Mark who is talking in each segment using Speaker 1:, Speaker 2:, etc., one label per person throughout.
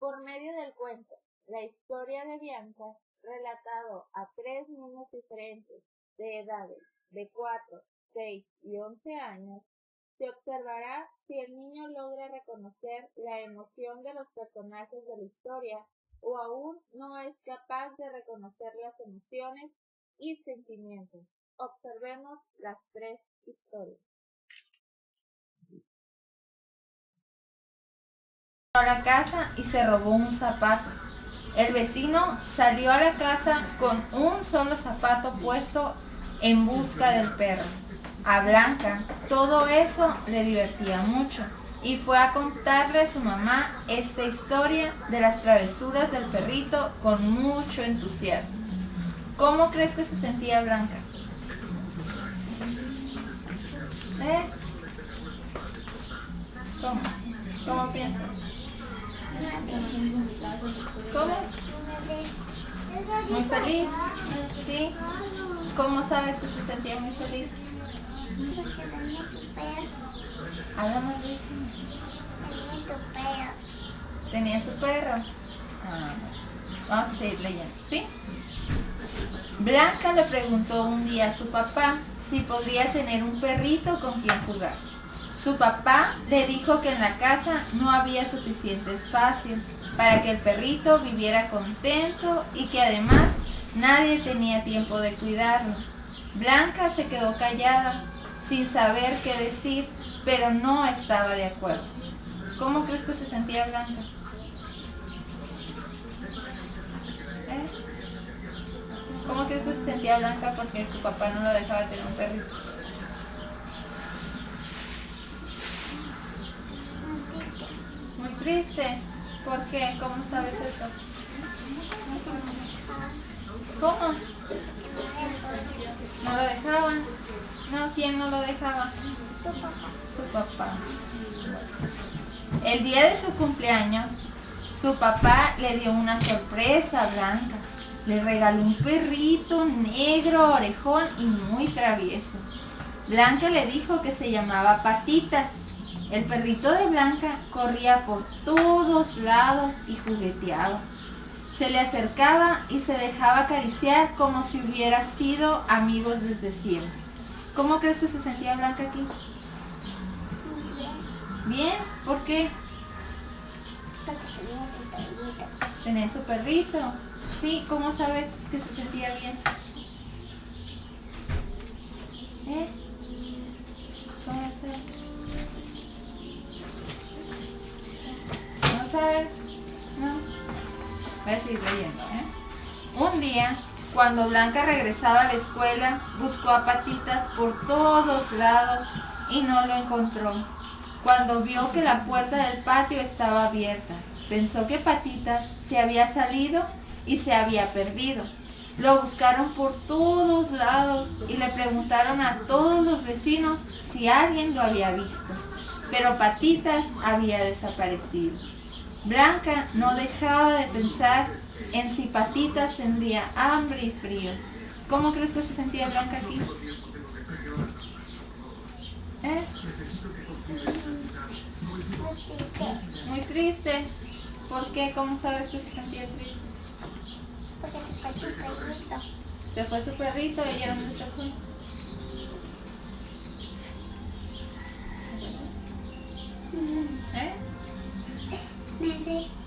Speaker 1: Por medio del cuento La historia de Bianca, relatado a 3 niños diferentes de edades de 4, 6 y 11 años, se observará si el niño logra reconocer la emoción de los personajes de la historia o aún no es capaz de reconocer las emociones y sentimientos. Observemos las 3 historias.
Speaker 2: A la casa y se robó un zapato. El vecino salió a la casa con un solo zapato puesto en busca del perro. A Blanca todo eso le divertía mucho y fue a contarle a su mamá esta historia de las travesuras del perrito con mucho entusiasmo. ¿Cómo crees que se sentía Blanca? ¿Cómo? ¿Cómo piensas? ¿Cómo? Muy feliz. ¿Sí? ¿Cómo sabes que se sentía muy feliz? Habla más difícil. Tenía su perro. Vamos a seguir leyendo, ¿sí? Blanca le preguntó un día a su papá si podría tener un perrito con quien jugar. Su papá le dijo que en la casa no había suficiente espacio para que el perrito viviera contento y que además nadie tenía tiempo de cuidarlo. Blanca se quedó callada, sin saber qué decir, pero no estaba de acuerdo. ¿Cómo crees que se sentía Blanca? ¿Cómo crees que se sentía Blanca porque su papá no lo dejaba tener un perrito? Muy triste. ¿Por qué? ¿Cómo sabes eso? ¿Cómo? ¿No lo dejaban? No, ¿quién no lo dejaba? Su papá. El día de su cumpleaños, su papá le dio una sorpresa a Blanca. Le regaló un perrito negro, orejón y muy travieso. Blanca le dijo que se llamaba Patitas. El perrito de Blanca corría por todos lados y jugueteaba. Se le acercaba y se dejaba acariciar como si hubiera sido amigos desde siempre. ¿Cómo crees que se sentía Blanca aquí? ¿Bien? ¿Por qué? Tenía su perrito. Sí, ¿cómo sabes que se sentía bien? ¿Cómo sabes? ¿No sabes? No. Voy a seguir leyendo, Un día, cuando Blanca regresaba a la escuela, buscó a Patitas por todos lados y no lo encontró. Cuando vio que la puerta del patio estaba abierta, pensó que Patitas se había salido y se había perdido. Lo buscaron por todos lados y le preguntaron a todos los vecinos si alguien lo había visto, pero Patitas había desaparecido. Blanca no dejaba de pensar en si Patitas tendría hambre y frío. ¿Cómo crees que se sentía Blanca aquí? Muy triste. ¿Por qué? ¿Cómo sabes que se sentía triste?
Speaker 3: Porque se fue su perrito.
Speaker 2: Se fue su perrito y ¿a dónde se fue?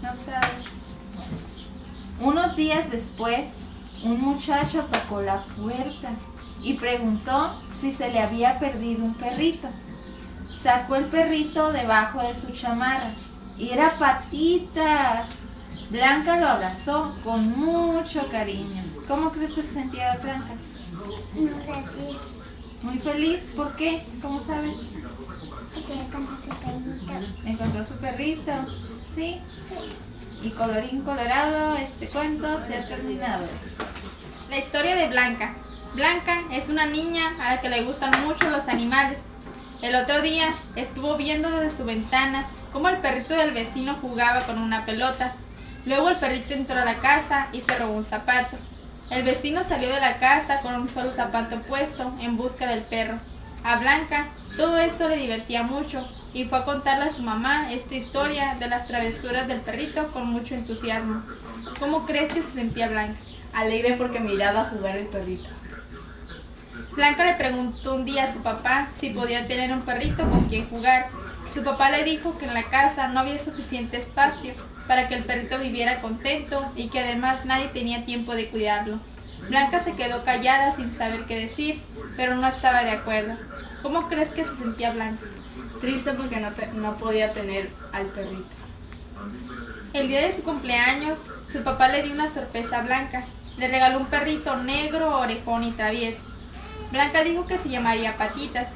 Speaker 2: No sabes. Unos días después, un muchacho tocó la puerta y preguntó si se le había perdido un perrito. Sacó el perrito debajo de su chamarra y era Patitas. Blanca lo abrazó con mucho cariño. ¿Cómo crees que se sentía Blanca?
Speaker 3: Muy feliz.
Speaker 2: Muy feliz. ¿Por qué? ¿Cómo sabes?
Speaker 3: Porque encontró su perrito.
Speaker 2: Encontró su perrito. ¿Sí? Y colorín colorado, este cuento se ha terminado.
Speaker 4: La historia de Blanca. Blanca es una niña a la que le gustan mucho los animales. El otro día estuvo viendo desde su ventana cómo el perrito del vecino jugaba con una pelota. Luego el perrito entró a la casa y se robó un zapato. El vecino salió de la casa con un solo zapato puesto en busca del perro. A Blanca todo eso le divertía mucho y fue a contarle a su mamá esta historia de las travesuras del perrito con mucho entusiasmo. ¿Cómo crees que se sentía Blanca?
Speaker 2: Alegre porque miraba jugar el perrito.
Speaker 4: Blanca le preguntó un día a su papá si podía tener un perrito con quien jugar. Su papá le dijo que en la casa no había suficiente espacio para que el perrito viviera contento y que además nadie tenía tiempo de cuidarlo. Blanca se quedó callada sin saber qué decir, pero no estaba de acuerdo. ¿Cómo crees que se sentía Blanca?
Speaker 2: Triste porque no podía tener al perrito.
Speaker 4: El día de su cumpleaños, su papá le dio una sorpresa a Blanca. Le regaló un perrito negro, orejón y travieso. Blanca dijo que se llamaría Patitas.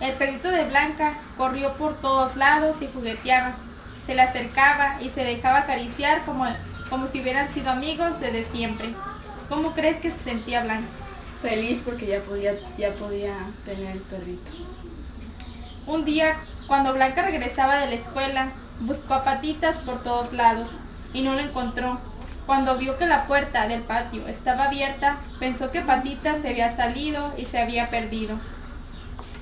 Speaker 4: El perrito de Blanca corrió por todos lados y jugueteaba. Se le acercaba y se dejaba acariciar como si hubieran sido amigos desde siempre. ¿Cómo crees que se sentía Blanca?
Speaker 2: Feliz porque ya podía tener el perrito.
Speaker 4: Un día, cuando Blanca regresaba de la escuela, buscó a Patitas por todos lados y no lo encontró. Cuando vio que la puerta del patio estaba abierta, pensó que Patitas se había salido y se había perdido.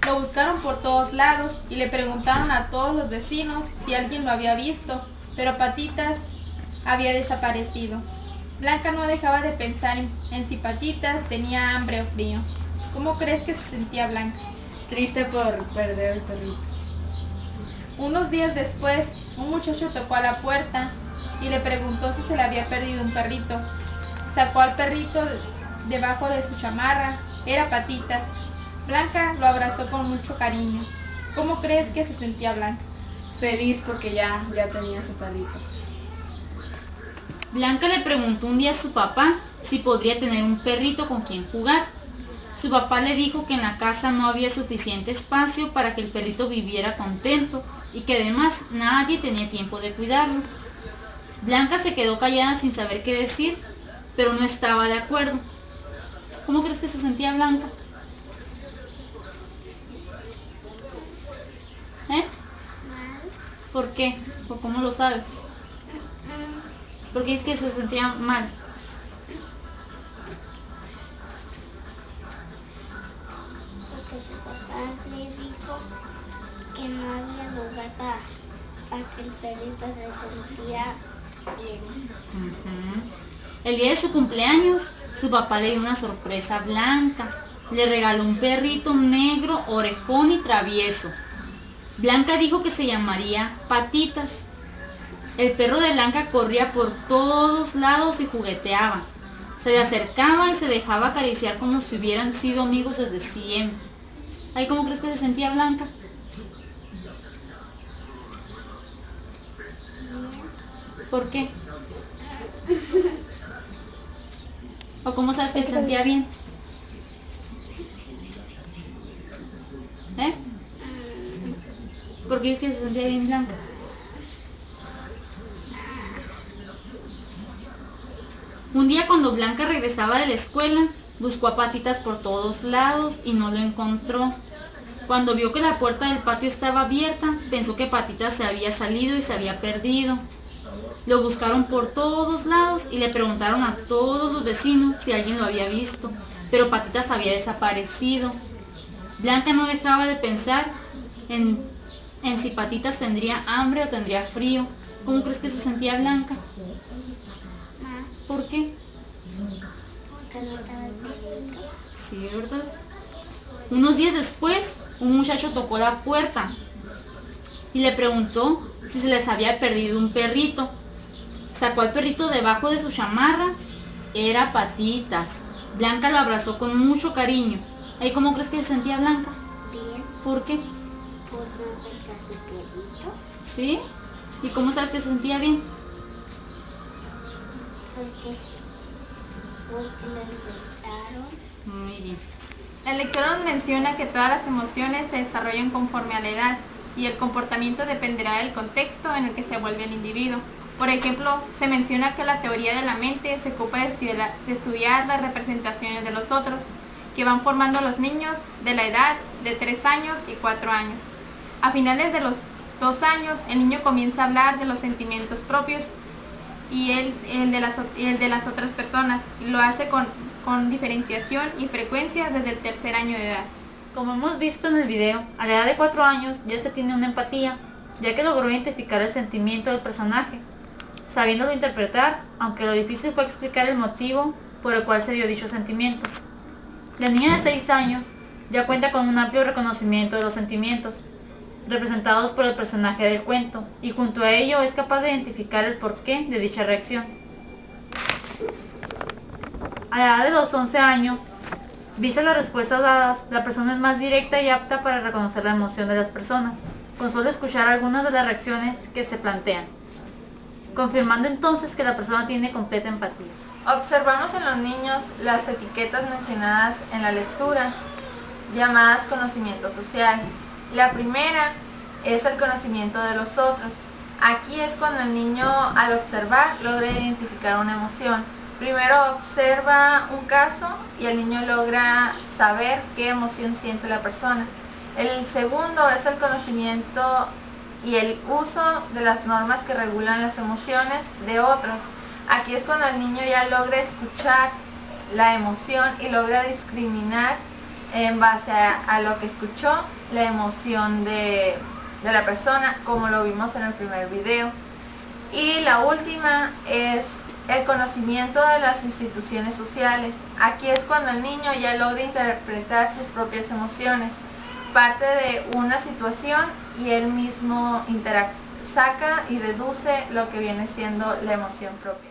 Speaker 4: Lo buscaron por todos lados y le preguntaron a todos los vecinos si alguien lo había visto, pero Patitas había desaparecido. Blanca no dejaba de pensar en si Patitas tenía hambre o frío. ¿Cómo crees que se sentía Blanca?
Speaker 2: Triste por perder el perrito.
Speaker 4: Unos días después, un muchacho tocó a la puerta y le preguntó si se le había perdido un perrito. Sacó al perrito debajo de su chamarra. Era Patitas. Blanca lo abrazó con mucho cariño. ¿Cómo crees que se sentía Blanca?
Speaker 2: Feliz porque ya tenía su perrito.
Speaker 5: Blanca le preguntó un día a su papá si podría tener un perrito con quien jugar. Su papá le dijo que en la casa no había suficiente espacio para que el perrito viviera contento y que además nadie tenía tiempo de cuidarlo. Blanca se quedó callada sin saber qué decir, pero no estaba de acuerdo. ¿Cómo crees que se sentía Blanca?
Speaker 3: Mal.
Speaker 5: ¿Por qué? ¿O cómo lo sabes? ¿Por qué es que se sentía mal?
Speaker 3: Porque su papá le dijo que no había lugar para que el perrito se sentía bien.
Speaker 5: El día de su cumpleaños, su papá le dio una sorpresa a Blanca. Le regaló un perrito negro, orejón y travieso. Blanca dijo que se llamaría Patitas. El perro de Blanca corría por todos lados y jugueteaba. Se le acercaba y se dejaba acariciar como si hubieran sido amigos desde siempre. ¿Ay, cómo crees que se sentía Blanca? ¿Por qué? ¿O cómo sabes que se sentía bien? ¿Por qué es que se sentía bien Blanca? Un día cuando Blanca regresaba de la escuela, buscó a Patitas por todos lados y no lo encontró. Cuando vio que la puerta del patio estaba abierta, pensó que Patitas se había salido y se había perdido. Lo buscaron por todos lados y le preguntaron a todos los vecinos si alguien lo había visto, pero Patitas había desaparecido. Blanca no dejaba de pensar en si Patitas tendría hambre o tendría frío. ¿Cómo crees que se sentía Blanca? ¿Por qué?
Speaker 3: Porque no estaba el perrito.
Speaker 5: Sí, ¿verdad? Unos días después, un muchacho tocó la puerta y le preguntó si se les había perdido un perrito. Sacó al perrito debajo de su chamarra. Era Patitas. Blanca lo abrazó con mucho cariño. ¿Y cómo crees que se sentía Blanca?
Speaker 3: Bien.
Speaker 5: ¿Por qué?
Speaker 3: Por no encontrar su perrito.
Speaker 5: ¿Sí? ¿Y cómo sabes que se sentía bien?
Speaker 3: Porque lo encontraron.
Speaker 5: Muy bien.
Speaker 4: El lector nos menciona que todas las emociones se desarrollan conforme a la edad y el comportamiento dependerá del contexto en el que se vuelve el individuo. Por ejemplo, se menciona que la teoría de la mente se ocupa de estudiar las representaciones de los otros, que van formando a los niños de la edad de 3 años y 4 años. A finales de los 2 años, el niño comienza a hablar de los sentimientos propios y el de las otras personas. Lo hace con diferenciación y frecuencia desde el 3er año de edad.
Speaker 5: Como hemos visto en el video, a la edad de 4 años ya se tiene una empatía, ya que logró identificar el sentimiento del personaje, sabiéndolo interpretar, aunque lo difícil fue explicar el motivo por el cual se dio dicho sentimiento. La niña de 6 años ya cuenta con un amplio reconocimiento de los sentimientos, representados por el personaje del cuento, y junto a ello es capaz de identificar el porqué de dicha reacción. A la edad de los 11 años, vista las respuestas dadas, la persona es más directa y apta para reconocer la emoción de las personas, con solo escuchar algunas de las reacciones que se plantean, confirmando entonces que la persona tiene completa empatía.
Speaker 2: Observamos en los niños las etiquetas mencionadas en la lectura, llamadas conocimiento social. La primera es el conocimiento de los otros. Aquí es cuando el niño, al observar, logra identificar una emoción. Primero observa un caso y el niño logra saber qué emoción siente la persona. El segundo es el conocimiento y el uso de las normas que regulan las emociones de otros. Aquí es cuando el niño ya logra escuchar la emoción y logra discriminar en base a lo que escuchó la emoción de la persona, como lo vimos en el primer video. Y la última es el conocimiento de las instituciones sociales. Aquí es cuando el niño ya logra interpretar sus propias emociones, parte de una situación y él mismo saca y deduce lo que viene siendo la emoción propia.